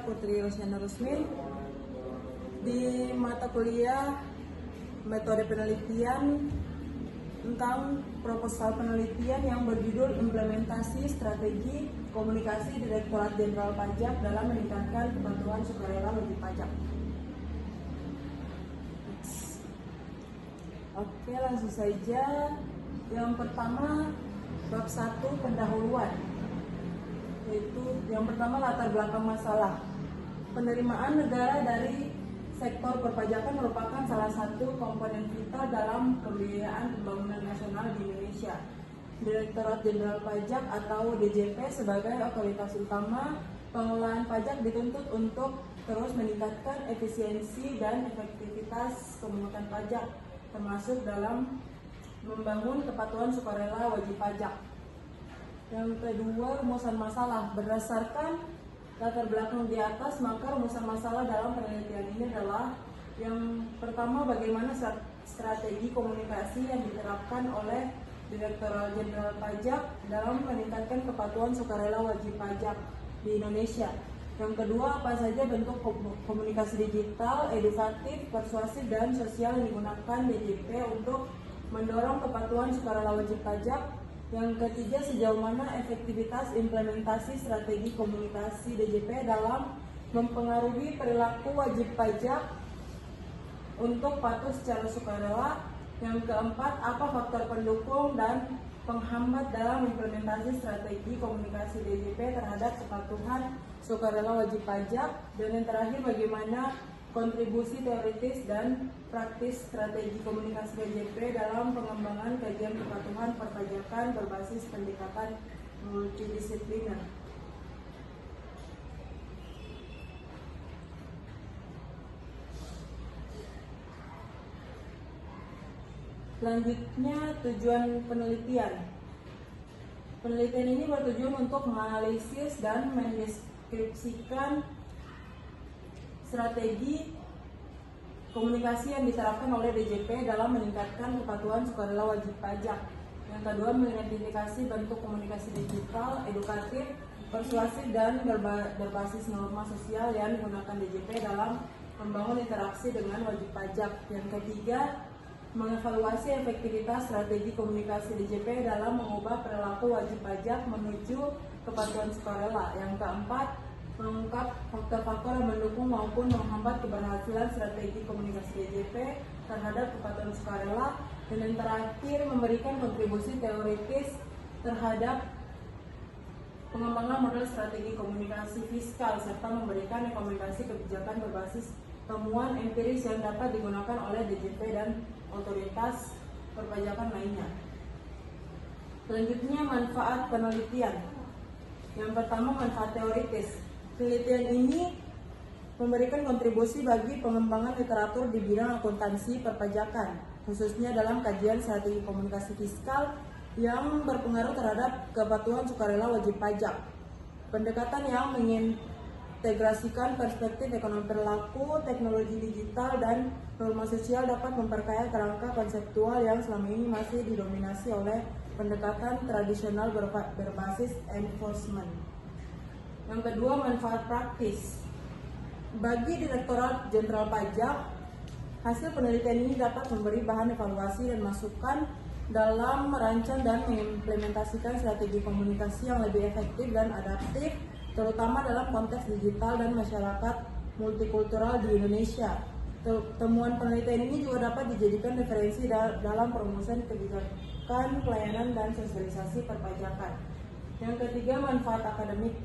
Putri Rosyana Rusmin. Di mata kuliah metode penelitian tentang proposal penelitian yang berjudul Implementasi Strategi Komunikasi Direktorat Jenderal Pajak dalam meningkatkan kepatuhan sukarela wajib pajak. Oke, langsung saja. Yang pertama, bab 1 pendahuluan. Yaitu yang pertama, latar belakang masalah. Penerimaan negara dari sektor perpajakan merupakan salah satu komponen vital dalam pembiayaan pembangunan nasional di Indonesia. Direktorat Jenderal Pajak atau DJP sebagai otoritas utama pengelolaan pajak dituntut untuk terus meningkatkan efisiensi dan efektivitas pemungutan pajak, termasuk dalam membangun kepatuhan sukarela wajib pajak. Yang kedua, rumusan masalah. Berdasarkan latar belakang di atas, maka rumusan masalah dalam penelitian ini adalah yang pertama, bagaimana strategi komunikasi yang diterapkan oleh Direktorat Jenderal Pajak dalam meningkatkan kepatuhan sukarela wajib pajak di Indonesia. Yang kedua, apa saja bentuk komunikasi digital, edukatif, persuasif, dan sosial yang digunakan DJP untuk mendorong kepatuhan sukarela wajib pajak. Yang ketiga, sejauh mana efektivitas implementasi strategi komunikasi DJP dalam mempengaruhi perilaku wajib pajak untuk patuh secara sukarela. Yang keempat, apa faktor pendukung dan penghambat dalam implementasi strategi komunikasi DJP terhadap kepatuhan sukarela wajib pajak. Dan yang terakhir, bagaimana kontribusi teoritis dan praktis strategi komunikasi DJP dalam pengembangan kajian kepatuhan perpajakan berbasis pendekatan multidisipliner. Selanjutnya, tujuan penelitian. Penelitian ini bertujuan untuk menganalisis dan mendeskripsikan strategi komunikasi yang diterapkan oleh DJP dalam meningkatkan kepatuhan sukarela wajib pajak. Yang kedua, mengidentifikasi bentuk komunikasi digital, edukatif, persuasif, dan berbasis norma sosial yang digunakan DJP dalam membangun interaksi dengan wajib pajak. Yang ketiga, mengevaluasi efektivitas strategi komunikasi DJP dalam mengubah perilaku wajib pajak menuju kepatuhan sukarela. Yang keempat, mengungkap faktor-faktor yang mendukung maupun menghambat keberhasilan strategi komunikasi DJP terhadap kepatuhan sukarela. Dan yang terakhir, memberikan kontribusi teoritis terhadap pengembangan model strategi komunikasi fiskal serta memberikan rekomendasi kebijakan berbasis temuan empiris yang dapat digunakan oleh DJP dan otoritas perpajakan lainnya. Selanjutnya, manfaat penelitian. Yang pertama, manfaat teoritis. Penelitian ini memberikan kontribusi bagi pengembangan literatur di bidang akuntansi perpajakan, khususnya dalam kajian strategi komunikasi fiskal yang berpengaruh terhadap kepatuhan sukarela wajib pajak. Pendekatan yang mengintegrasikan perspektif ekonomi perilaku, teknologi digital, dan norma sosial dapat memperkaya kerangka konseptual yang selama ini masih didominasi oleh pendekatan tradisional berbasis enforcement. Yang kedua, manfaat praktis. Bagi Direktorat Jenderal Pajak, hasil penelitian ini dapat memberi bahan evaluasi dan masukan dalam merancang dan mengimplementasikan strategi komunikasi yang lebih efektif dan adaptif, terutama dalam konteks digital dan masyarakat multikultural di Indonesia. Temuan penelitian ini juga dapat dijadikan referensi dalam perumusan kebijakan, pelayanan, dan sosialisasi perpajakan. Yang ketiga, manfaat akademik.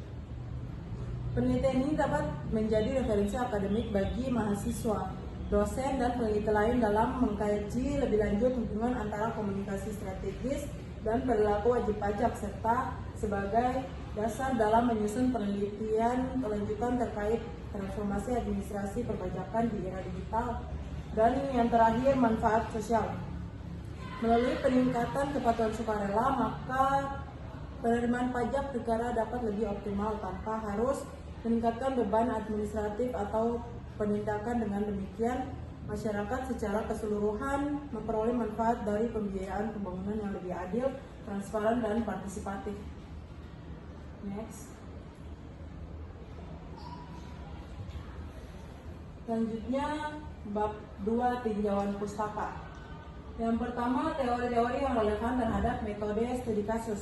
Penelitian ini dapat menjadi referensi akademik bagi mahasiswa, dosen, dan peneliti lain dalam mengkaji lebih lanjut hubungan antara komunikasi strategis dan perilaku wajib pajak, serta sebagai dasar dalam menyusun penelitian kelanjutan terkait transformasi administrasi perpajakan di era digital. Dan yang terakhir, manfaat sosial. Melalui peningkatan kepatuhan sukarela, maka penerimaan pajak negara dapat lebih optimal tanpa harus meningkatkan beban administratif atau penindakan. Dengan demikian, masyarakat secara keseluruhan memperoleh manfaat dari pembiayaan pembangunan yang lebih adil, transparan, dan partisipatif. Next. Selanjutnya, bab 2 tinjauan pustaka. Yang pertama, teori-teori yang relevan terhadap metode studi kasus.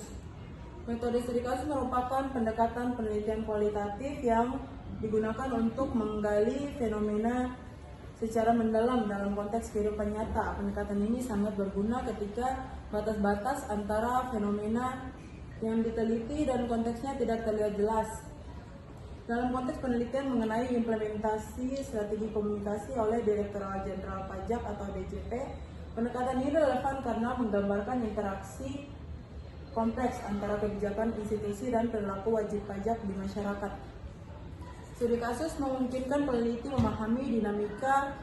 Metode studi kasus merupakan pendekatan penelitian kualitatif yang digunakan untuk menggali fenomena secara mendalam dalam konteks kehidupan nyata. Pendekatan ini sangat berguna ketika batas-batas antara fenomena yang diteliti dan konteksnya tidak terlihat jelas. Dalam konteks penelitian mengenai implementasi strategi komunikasi oleh Direktorat Jenderal Pajak atau DJP, pendekatan ini relevan karena menggambarkan interaksi kompleks antara kebijakan institusi dan perilaku wajib pajak di masyarakat. Studi kasus memungkinkan peneliti memahami dinamika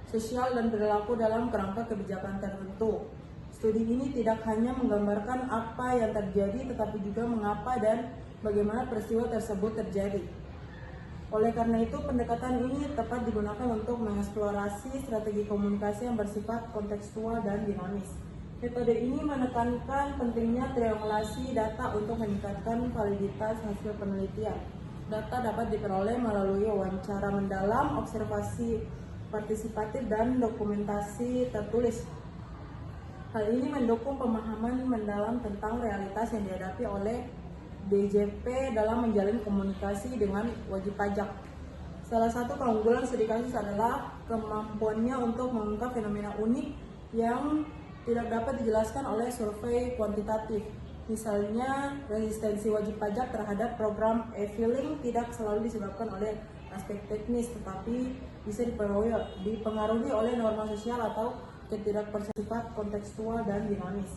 sosial dan perilaku dalam kerangka kebijakan tertentu. Studi ini tidak hanya menggambarkan apa yang terjadi, tetapi juga mengapa dan bagaimana peristiwa tersebut terjadi. Oleh karena itu, pendekatan ini tepat digunakan untuk mengeksplorasi strategi komunikasi yang bersifat kontekstual dan dinamis. Metode ini menekankan pentingnya triangulasi data untuk meningkatkan validitas hasil penelitian. Data dapat diperoleh melalui wawancara mendalam, observasi partisipatif, dan dokumentasi tertulis. Hal ini mendukung pemahaman mendalam tentang realitas yang dihadapi oleh DJP dalam menjalin komunikasi dengan wajib pajak. Salah satu keunggulan studi kasus adalah kemampuannya untuk mengungkap fenomena unik yang tidak dapat dijelaskan oleh survei kuantitatif. Misalnya, resistensi wajib pajak terhadap program e-filing tidak selalu disebabkan oleh aspek teknis, tetapi bisa dipengaruhi oleh norma sosial atau ketidakpercayaan kontekstual dan dinamis.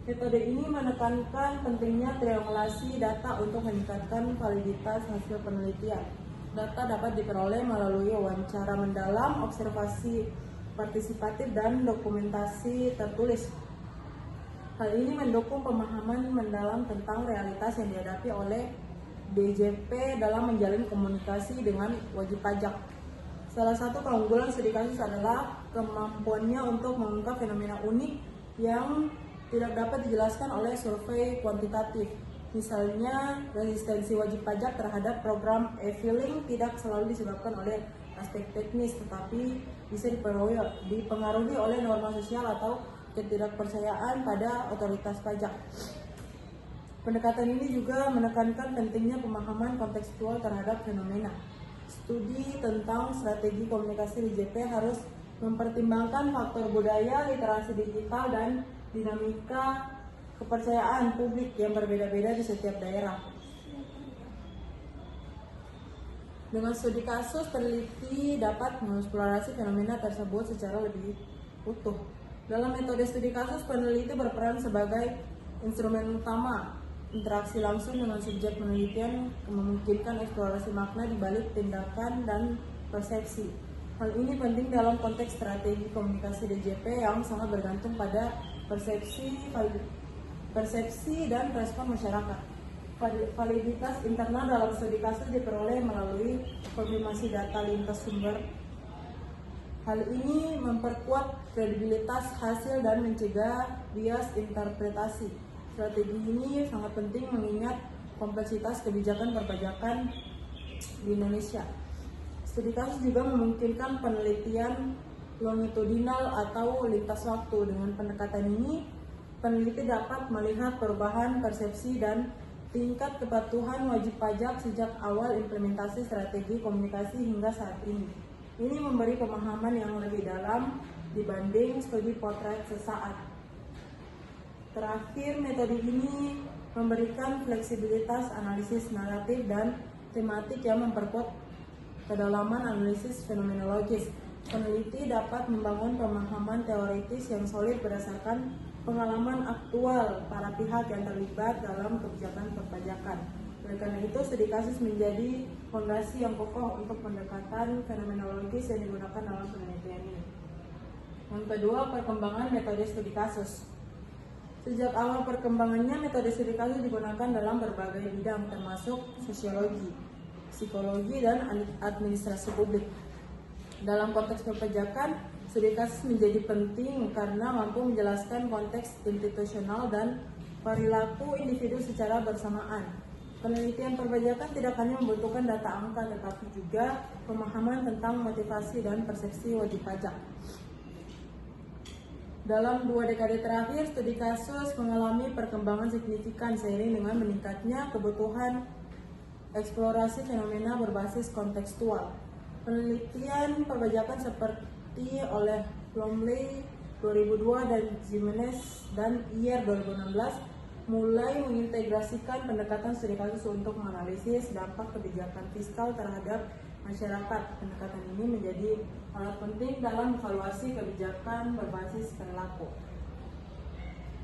Metode ini menekankan pentingnya triangulasi data untuk meningkatkan validitas hasil penelitian. Data dapat diperoleh melalui wawancara mendalam, observasi partisipatif, dan dokumentasi tertulis. Hal ini mendukung pemahaman mendalam tentang realitas yang dihadapi oleh DJP dalam menjalin komunikasi dengan wajib pajak. Salah satu keunggulan studi kasus adalah kemampuannya untuk mengungkap fenomena unik yang tidak dapat dijelaskan oleh survei kuantitatif. Misalnya, resistensi wajib pajak terhadap program e-filing tidak selalu disebabkan oleh aspek teknis, tetapi bisa dipengaruhi oleh norma sosial atau ketidakpercayaan pada otoritas pajak. Pendekatan ini juga menekankan pentingnya pemahaman kontekstual terhadap fenomena. Studi tentang strategi komunikasi DJP harus mempertimbangkan faktor budaya, literasi digital, dan dinamika kepercayaan publik yang berbeda-beda di setiap daerah. Dengan studi kasus, peneliti dapat mengeksplorasi fenomena tersebut secara lebih utuh. Dalam metode studi kasus, peneliti berperan sebagai instrumen utama. Interaksi langsung dengan subjek penelitian memungkinkan eksplorasi makna di balik tindakan dan persepsi. Hal ini penting dalam konteks strategi komunikasi DJP yang sangat bergantung pada persepsi dan respon masyarakat. Validitas internal dalam studi kasus diperoleh melalui konfirmasi data lintas sumber. Hal ini memperkuat kredibilitas hasil dan mencegah bias interpretasi. Strategi ini sangat penting mengingat kompleksitas kebijakan perpajakan di Indonesia. Studi kasus juga memungkinkan penelitian longitudinal atau lintas waktu. Dengan pendekatan ini, peneliti dapat melihat perubahan persepsi dan tingkat kepatuhan wajib pajak sejak awal implementasi strategi komunikasi hingga saat ini. Ini memberi pemahaman yang lebih dalam dibanding studi potret sesaat. Terakhir, metode ini memberikan fleksibilitas analisis naratif dan tematik yang memperkuat kedalaman analisis fenomenologis. Peneliti dapat membangun pemahaman teoritis yang solid berdasarkan pengalaman aktual para pihak yang terlibat dalam kebijakan perpajakan. Oleh karena itu, studi kasus menjadi fondasi yang kokoh untuk pendekatan fenomenologis yang digunakan dalam penelitian ini. Yang kedua, perkembangan metode studi kasus. Sejak awal perkembangannya, metode studi kasus digunakan dalam berbagai bidang, termasuk sosiologi, psikologi, dan administrasi publik. Dalam konteks perpajakan, studi kasus menjadi penting karena mampu menjelaskan konteks institusional dan perilaku individu secara bersamaan. Penelitian perpajakan tidak hanya membutuhkan data angka, tetapi juga pemahaman tentang motivasi dan persepsi wajib pajak. Dalam 2 dekade terakhir, studi kasus mengalami perkembangan signifikan seiring dengan meningkatnya kebutuhan eksplorasi fenomena berbasis kontekstual. Penelitian perpajakan seperti oleh Plumley 2002 dan Jimenez dan Iyer 2016 mulai mengintegrasikan pendekatan studi kasus untuk menganalisis dampak kebijakan fiskal terhadap masyarakat. Pendekatan ini menjadi alat penting dalam evaluasi kebijakan berbasis perilaku.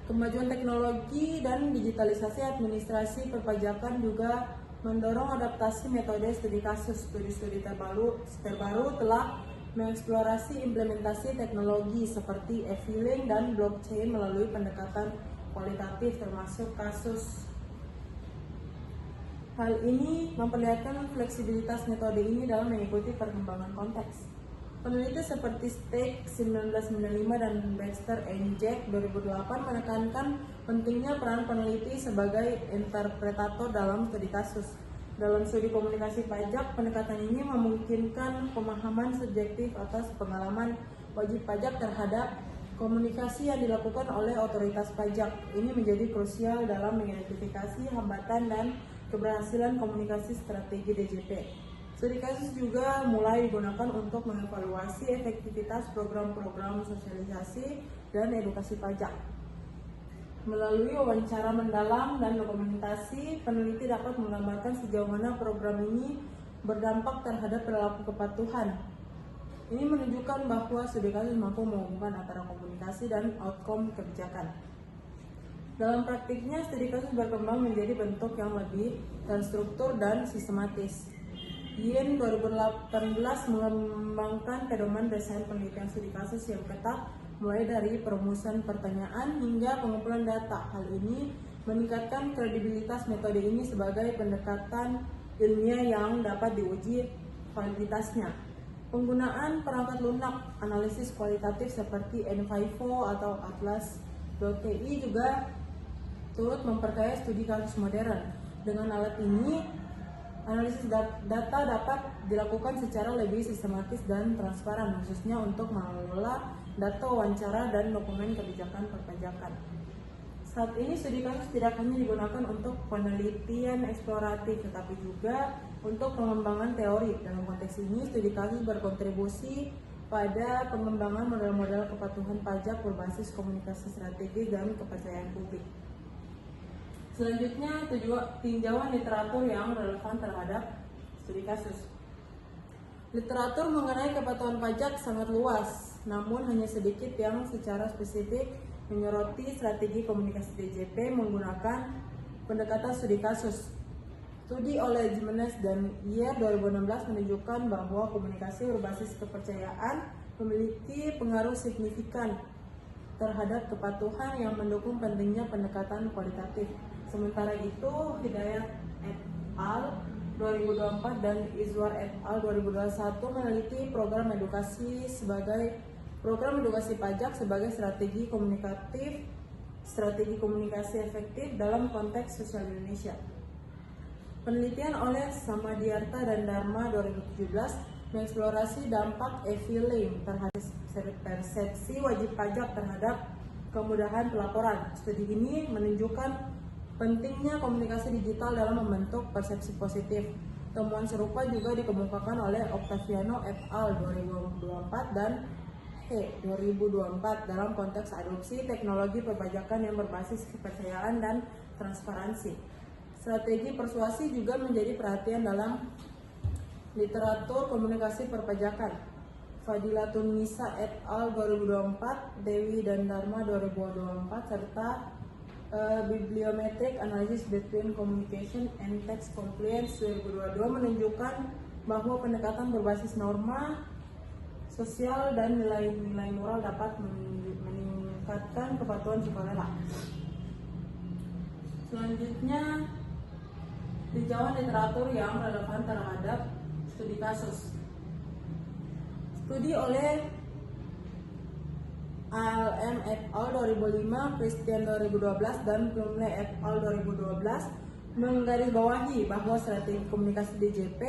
Kemajuan teknologi dan digitalisasi administrasi perpajakan juga mendorong adaptasi metode studi kasus. Studi-studi terbaru telah mengeksplorasi implementasi teknologi seperti e-filing dan blockchain melalui pendekatan kualitatif termasuk kasus. Hal ini memperlihatkan fleksibilitas metode ini dalam mengikuti perkembangan konteks. Peneliti seperti Steck 1995 dan Baxter and Jack 2008 menekankan pentingnya peran peneliti sebagai interpretator dalam studi kasus. Dalam studi komunikasi pajak, pendekatan ini memungkinkan pemahaman subjektif atas pengalaman wajib pajak terhadap komunikasi yang dilakukan oleh otoritas pajak. Ini menjadi krusial dalam mengidentifikasi hambatan dan keberhasilan komunikasi strategi DJP. Studi kasus juga mulai digunakan untuk mengevaluasi efektivitas program-program sosialisasi dan edukasi pajak. Melalui wawancara mendalam dan dokumentasi, peneliti dapat menggambarkan sejauh mana program ini berdampak terhadap perilaku kepatuhan. Ini menunjukkan bahwa studi kasus mampu menghubungkan antara komunikasi dan outcome kebijakan. Dalam praktiknya, studi kasus berkembang menjadi bentuk yang lebih terstruktur dan sistematis. Yin 2018 mengembangkan pedoman desain penelitian studi kasus yang ketat, mulai dari perumusan pertanyaan hingga pengumpulan data. Hal ini meningkatkan kredibilitas metode ini sebagai pendekatan ilmiah yang dapat diuji validitasnya. Penggunaan perangkat lunak analisis kualitatif seperti N5O atau Atlas.ti juga turut memperkaya studi kasus modern. Dengan alat ini, analisis data dapat dilakukan secara lebih sistematis dan transparan, khususnya untuk mengelola data wawancara dan dokumen kebijakan perpajakan. Saat ini studi kasus tidak hanya digunakan untuk penelitian eksploratif, tetapi juga untuk pengembangan teori. Dalam konteks ini, studi kasus berkontribusi pada pengembangan model-model kepatuhan pajak berbasis komunikasi strategis dan kepercayaan publik. Selanjutnya, tinjauan literatur yang relevan terhadap studi kasus. Literatur mengenai kepatuhan pajak sangat luas, namun hanya sedikit yang secara spesifik menyoroti strategi komunikasi DJP menggunakan pendekatan studi kasus. Studi oleh Jimenez dan Iyer 2016 menunjukkan bahwa komunikasi berbasis kepercayaan memiliki pengaruh signifikan terhadap kepatuhan yang mendukung pentingnya pendekatan kualitatif. Sementara itu, Hidayat et al. 2024 dan Izwar et al. 2021 meneliti program edukasi pajak sebagai strategi komunikasi efektif dalam konteks sosial Indonesia. Penelitian oleh Samadiarta dan Dharma 2017 mengeksplorasi dampak e-filing terhadap persepsi wajib pajak terhadap kemudahan pelaporan. Studi ini menunjukkan pentingnya komunikasi digital dalam membentuk persepsi positif. Temuan serupa juga dikemukakan oleh Octaviano et al. 2024 dan 2024 dalam konteks adopsi teknologi perpajakan yang berbasis kepercayaan dan transparansi. Strategi persuasi juga menjadi perhatian dalam literatur komunikasi perpajakan. Fadilatun Nisa et al. 2024, Dewi dan Dharma 2024, serta Bibliometric Analysis Between Communication and Text Compliance 2022 menunjukkan bahwa pendekatan berbasis norma sosial dan nilai-nilai moral dapat meningkatkan kepatuhan sukarela. Selanjutnya, tinjauan literatur yang relevan terhadap studi kasus. Studi oleh ALM et al. 2005, Christian 2012, dan Plumley et al. 2012 menggarisbawahi bahwa strategi komunikasi DJP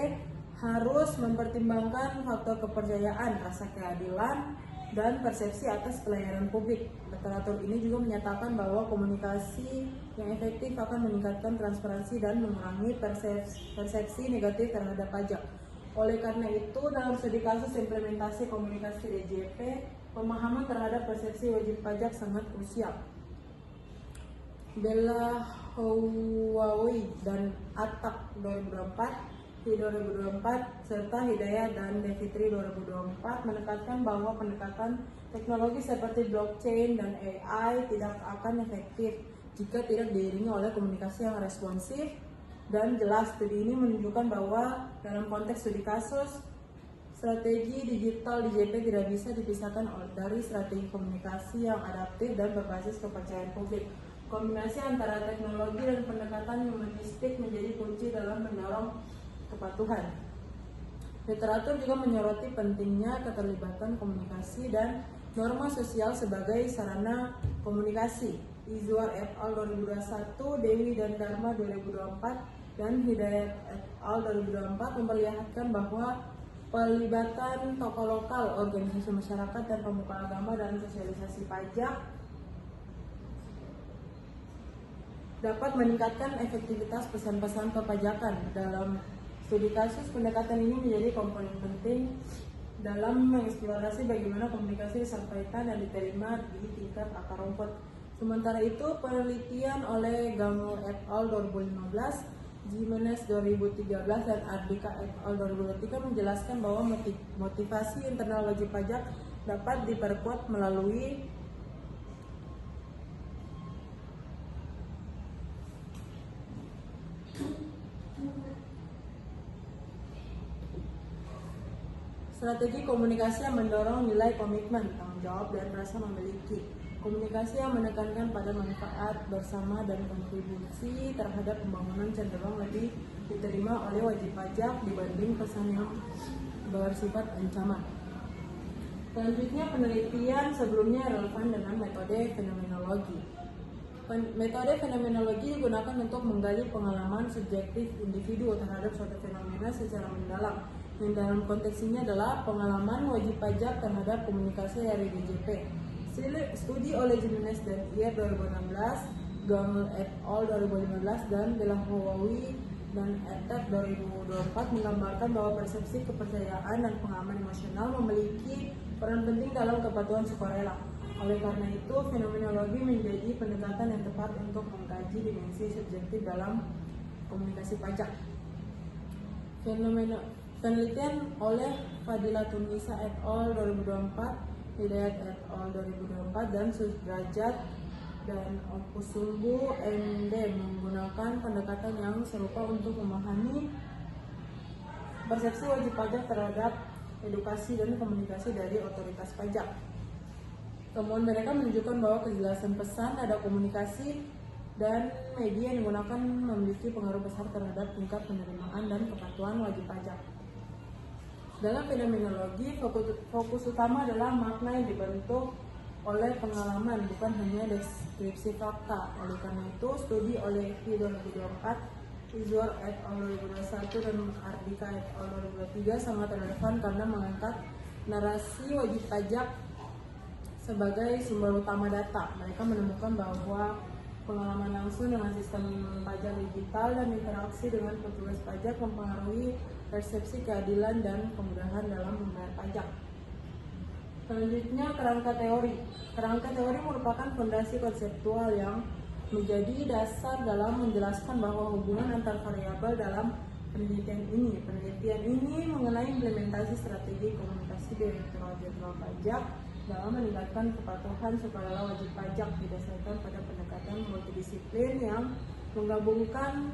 harus mempertimbangkan faktor kepercayaan, rasa keadilan, dan persepsi atas pelayanan publik. Literatur ini juga menyatakan bahwa komunikasi yang efektif akan meningkatkan transparansi dan mengurangi persepsi negatif terhadap pajak. Oleh karena itu, dalam studi kasus implementasi komunikasi DJP, pemahaman terhadap persepsi wajib pajak sangat krusial. Bella Huawei dan Atak 2024, di 2024, serta Hidayat dan Devitri 2024 menekankan bahwa pendekatan teknologi seperti blockchain dan AI tidak akan efektif jika tidak diiringi oleh komunikasi yang responsif dan jelas. Studi ini menunjukkan bahwa dalam konteks studi kasus, strategi digital DJP tidak bisa dipisahkan dari strategi komunikasi yang adaptif dan berbasis kepercayaan publik. Kombinasi antara teknologi dan pendekatan humanistik menjadi kunci dalam mendorong kepatuhan. Literatur juga menyoroti pentingnya keterlibatan komunikasi dan norma sosial sebagai sarana komunikasi. Izwar et al. 2021, Dewi dan Dharma 2024, dan Hidayat et al. 2024 memperlihatkan bahwa pelibatan tokoh lokal, organisasi masyarakat, dan pemuka agama dalam sosialisasi pajak dapat meningkatkan efektivitas pesan-pesan perpajakan. Dalam studi kasus, pendekatan ini menjadi komponen penting dalam mengeksplorasi bagaimana komunikasi disampaikan dan diterima di tingkat akar rumput. Sementara itu, penelitian oleh Gamul et al. 2015, Jimenez 2013, dan Ardika et al. 2023 menjelaskan bahwa motivasi internal wajib pajak dapat diperkuat melalui strategi komunikasi yang mendorong nilai komitmen, tanggung jawab, dan rasa memiliki. Komunikasi yang menekankan pada manfaat bersama dan kontribusi terhadap pembangunan cenderung lebih diterima oleh wajib pajak dibanding pesan yang bersifat ancaman. Selanjutnya, penelitian sebelumnya relevan dengan metode fenomenologi. Metode fenomenologi digunakan untuk menggali pengalaman subjektif individu terhadap suatu fenomena secara mendalam. Yang dalam konteks ini adalah pengalaman wajib pajak terhadap komunikasi dari DJP. Studi oleh Jimenez dan Iyer 2016, Gamul et al. 2015, dan Bella Huawei dan Atak 2024 menggambarkan bahwa persepsi kepercayaan dan pengalaman emosional memiliki peran penting dalam kepatuhan sukarela. Oleh karena itu, fenomenologi menjadi pendekatan yang tepat untuk mengkaji dimensi subjektif dalam komunikasi pajak. Penelitian oleh Fadila Tunisa et al. 2024, Hidayat et al. 2024, dan Sudrajat dan Okusumbu MD menggunakan pendekatan yang serupa untuk memahami persepsi wajib pajak terhadap edukasi dan komunikasi dari otoritas pajak. Temuan mereka menunjukkan bahwa kejelasan pesan, nada komunikasi, dan media yang digunakan memiliki pengaruh besar terhadap tingkat penerimaan dan kepatuhan wajib pajak. Dalam fenomenologi, fokus utama adalah makna yang dibentuk oleh pengalaman, bukan hanya deskripsi fakta. Oleh karena itu, studi oleh F 2024, Izwar et al. 2021, dan Ardika et al. 2023 sangat relevan karena mengangkat narasi wajib pajak sebagai sumber utama data. Mereka menemukan bahwa pengalaman langsung dengan sistem pajak digital dan interaksi dengan petugas pajak mempengaruhi persepsi keadilan dan kemudahan dalam membayar pajak. Selanjutnya, kerangka teori. Kerangka teori merupakan fondasi konseptual yang menjadi dasar dalam menjelaskan bahwa hubungan antar variabel dalam penelitian ini. Penelitian ini mengenai implementasi strategi komunikasi Direktorat Jenderal Pajak dalam meningkatkan kepatuhan sukarela wajib pajak didasarkan pada pendekatan multidisiplin yang menggabungkan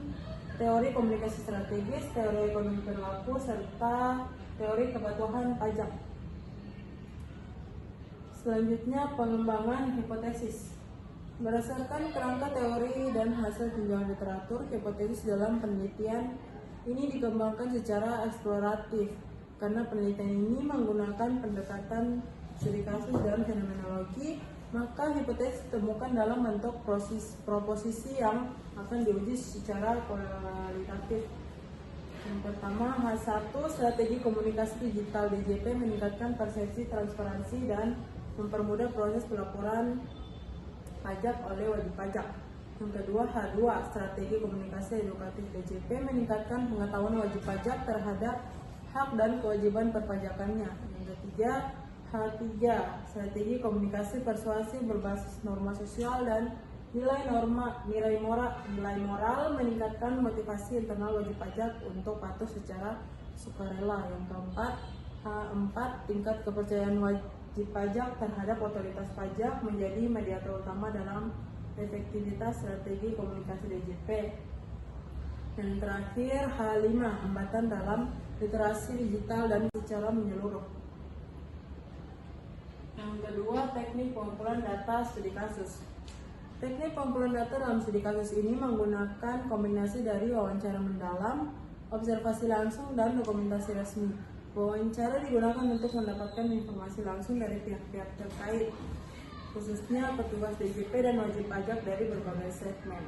teori komunikasi strategis, teori ekonomi perilaku, serta teori kepatuhan pajak. Selanjutnya, pengembangan hipotesis. Berdasarkan kerangka teori dan hasil tinjauan literatur, hipotesis dalam penelitian ini dikembangkan secara eksploratif karena penelitian ini menggunakan pendekatan studi kasus dan fenomenologi maka hipotesis ditemukan dalam bentuk proposisi yang akan diuji secara kualitatif. Yang pertama, H1, strategi komunikasi digital DJP meningkatkan persepsi transparansi dan mempermudah proses pelaporan pajak oleh wajib pajak. Yang kedua, H2, strategi komunikasi edukatif DJP meningkatkan pengetahuan wajib pajak terhadap hak dan kewajiban perpajakannya. Yang ketiga, H3, strategi komunikasi persuasif berbasis norma sosial dan nilai moral meningkatkan motivasi internal wajib pajak untuk patuh secara sukarela. Yang keempat, H4, tingkat kepercayaan wajib pajak terhadap otoritas pajak menjadi mediator utama dalam efektivitas strategi komunikasi DJP. Dan terakhir, H5, hambatan dalam literasi digital dan secara menyeluruh. Yang kedua, teknik pengumpulan data studi kasus. Teknik pengumpulan data dalam studi kasus ini menggunakan kombinasi dari wawancara mendalam, observasi langsung, dan dokumentasi resmi. Wawancara digunakan untuk mendapatkan informasi langsung dari pihak-pihak terkait, khususnya petugas DJP dan wajib pajak dari berbagai segmen.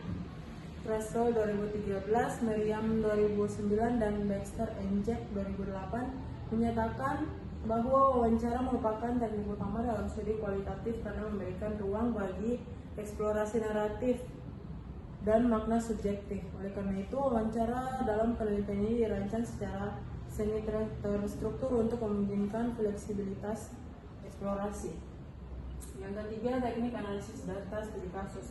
Threshold 2013, Meriam 2009, dan Baxter and Jack 2008 menyatakan bahwa wawancara merupakan teknik utama dalam studi kualitatif karena memberikan ruang bagi eksplorasi naratif dan makna subjektif. Oleh karena itu, wawancara dalam penelitian ini dirancang secara semi terstruktur untuk memungkinkan fleksibilitas eksplorasi. Yang ketiga, teknik analisis data studi kasus.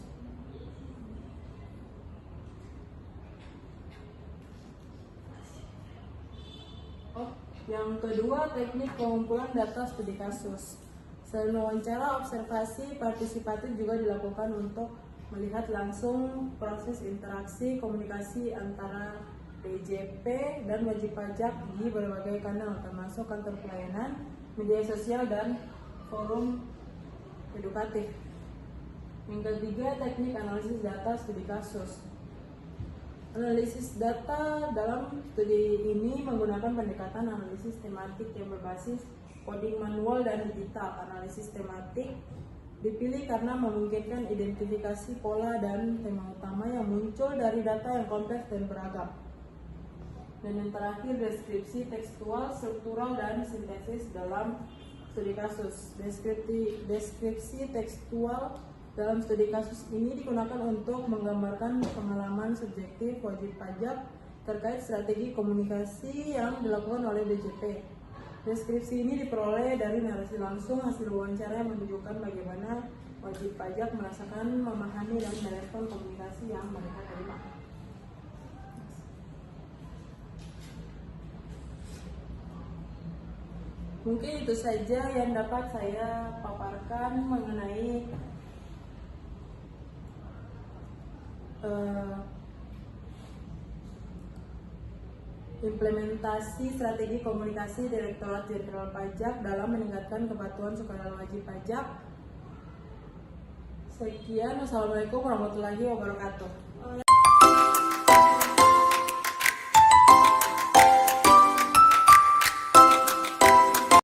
Yang kedua, teknik pengumpulan data studi kasus. Selain wawancara, observasi partisipatif juga dilakukan untuk melihat langsung proses interaksi komunikasi antara DJP dan wajib pajak di berbagai kanal, termasuk kantor pelayanan, media sosial, dan forum edukatif. Yang ketiga, teknik analisis data studi kasus. Analisis data dalam studi ini menggunakan pendekatan analisis tematik yang berbasis coding manual dan digital. Analisis tematik dipilih karena memungkinkan identifikasi pola dan tema utama yang muncul dari data yang kompleks dan beragam. Dan yang terakhir, deskripsi tekstual, struktural, dan sintesis dalam studi kasus. Deskripsi tekstual dalam studi kasus ini digunakan untuk menggambarkan pengalaman subjektif wajib pajak terkait strategi komunikasi yang dilakukan oleh DJP. Deskripsi ini diperoleh dari narasi langsung hasil wawancara yang menunjukkan bagaimana wajib pajak merasakan, memahami, dan merespon komunikasi yang mereka terima. Mungkin itu saja yang dapat saya paparkan mengenai implementasi strategi komunikasi Direktorat Jenderal Pajak dalam meningkatkan kepatuhan sukarela wajib pajak. Sekian, wassalamualaikum warahmatullahi wabarakatuh.